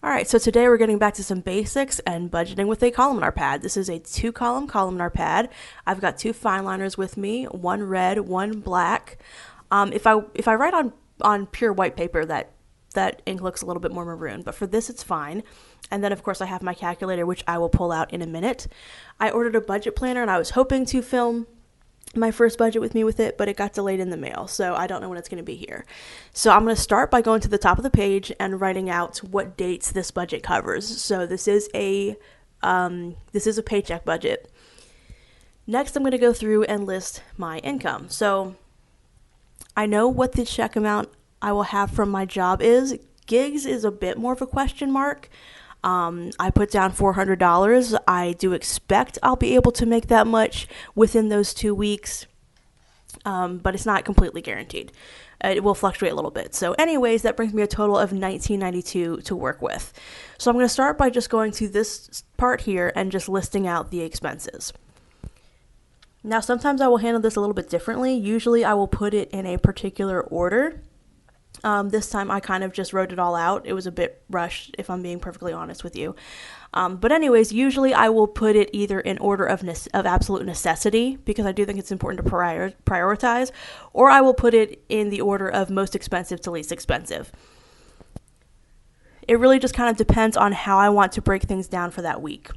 Alright, so today we're getting back to some basics and budgeting with a columnar pad. This is a 2-column columnar pad. I've got 2 fine liners with me, one red, one black. If I write on pure white paper, that ink looks a little bit more maroon, but for this it's fine. And then of course I have my calculator, which I will pull out in a minute. I ordered a budget planner and I was hoping to film my first budget with me with it, but it got delayed in the mail, so I don't know when it's going to be here. So I'm going to start by going to the top of the page and writing out what dates this budget covers. So this is a paycheck budget. Next, I'm going to go through and list my income. So I know what the check amount I will have from my job is. Gigs is a bit more of a question mark. I put down $400. I do expect I'll be able to make that much within those 2 weeks, but it's not completely guaranteed. It will fluctuate a little bit. So anyways, that brings me a total of $19.92 to work with. So I'm going to start by just going to this part here and just listing out the expenses. Now, sometimes I will handle this a little bit differently. Usually I will put it in a particular order. This time I kind of just wrote it all out. It was a bit rushed, if I'm being perfectly honest with you. But anyways, usually I will put it either in order of absolute necessity, because I do think it's important to prioritize, or I will put it in the order of most expensive to least expensive. It really just kind of depends on how I want to break things down for that week.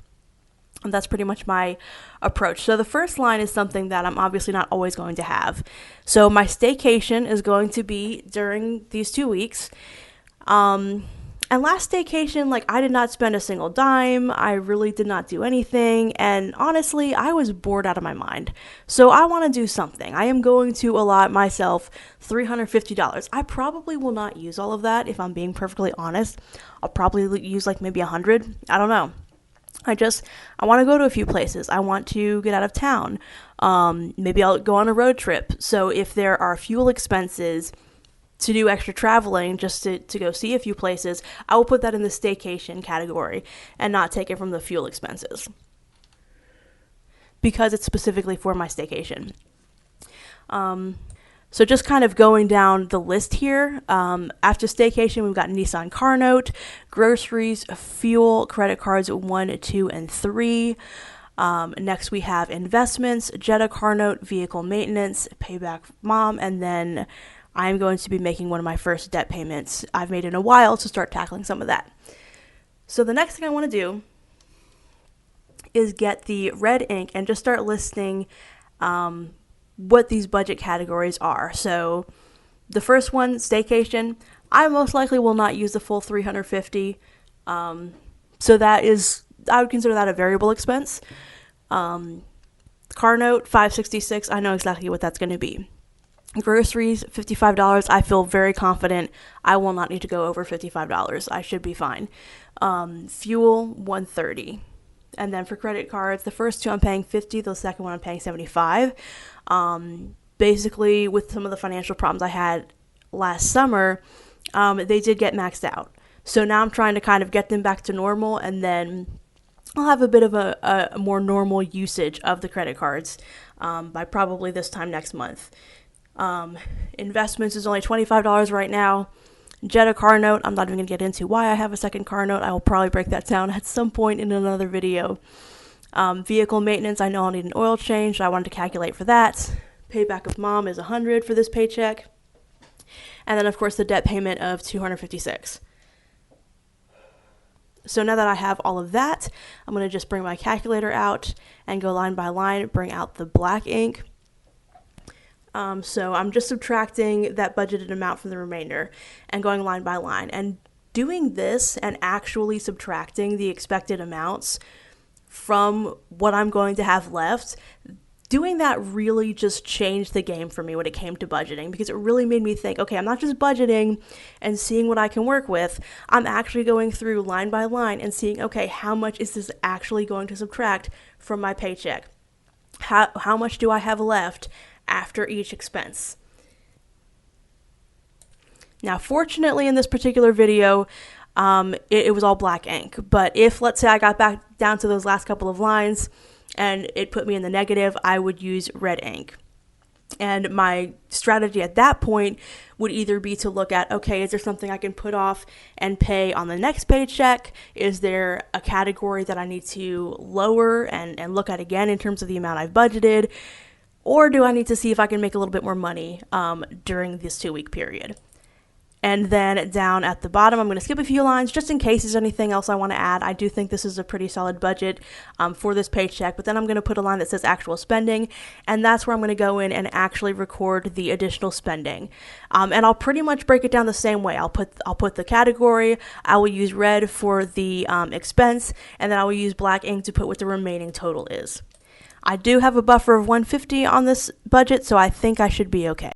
And that's pretty much my approach. So the first line is something that I'm obviously not always going to have. So my staycation is going to be during these 2 weeks. And last staycation, I did not spend a single dime. I really did not do anything. And honestly, I was bored out of my mind. So I want to do something. I am going to allot myself $350. I probably will not use all of that, if I'm being perfectly honest. I'll probably use maybe $100. I don't know. I want to go to a few places. I want to get out of town. Maybe I'll go on a road trip. So if there are fuel expenses to do extra traveling just to go see a few places, I will put that in the staycation category and not take it from the fuel expenses, because it's specifically for my staycation. So just kind of going down the list here, after staycation, we've got Nissan car note, groceries, fuel, credit cards 1, 2, and 3. Next we have investments, Jetta car note, vehicle maintenance, payback mom, and then I'm going to be making one of my first debt payments I've made in a while to start tackling some of that. So the next thing I want to do is get the red ink and just start listing what these budget categories are. So the first one, staycation, I most likely will not use the full $350. So that is, I would consider that a variable expense. Car note, $566, I know exactly what that's going to be. Groceries, $55, I feel very confident I will not need to go over $55. I should be fine. Fuel, $130. And then for credit cards, the first 2 I'm paying $50, the second one I'm paying $75. Basically, with some of the financial problems I had last summer, they did get maxed out. So now I'm trying to kind of get them back to normal, and then I'll have a bit of a more normal usage of the credit cards by probably this time next month. Investments is only $25 right now. Jetta car note, I'm not even going to get into why I have a second car note. I will probably break that down at some point in another video. Vehicle maintenance, I know I'll need an oil change, so I wanted to calculate for that. Payback of mom is $100 for this paycheck. And then, of course, the debt payment of $256. So now that I have all of that, I'm going to just bring my calculator out and go line by line, bring out the black ink. So I'm just subtracting that budgeted amount from the remainder and going line by line. And doing this and actually subtracting the expected amounts from what I'm going to have left, doing that really just changed the game for me when it came to budgeting, because it really made me think, okay, I'm not just budgeting and seeing what I can work with. I'm actually going through line by line and seeing, okay, how much is this actually going to subtract from my paycheck? How much do I have left after each expense? Now, fortunately, in this particular video, it was all black ink. But if, let's say, I got back down to those last couple of lines and it put me in the negative, I would use red ink. And my strategy at that point would either be to look at, okay, is there something I can put off and pay on the next paycheck? Is there a category that I need to lower and look at again in terms of the amount I've budgeted? Or do I need to see if I can make a little bit more money during this 2-week period? And then down at the bottom, I'm going to skip a few lines just in case there's anything else I want to add. I do think this is a pretty solid budget for this paycheck, but then I'm going to put a line that says actual spending, and that's where I'm going to go in and actually record the additional spending. And I'll pretty much break it down the same way. I'll put the category, I will use red for the expense, and then I will use black ink to put what the remaining total is. I do have a buffer of $150 on this budget, so I think I should be okay.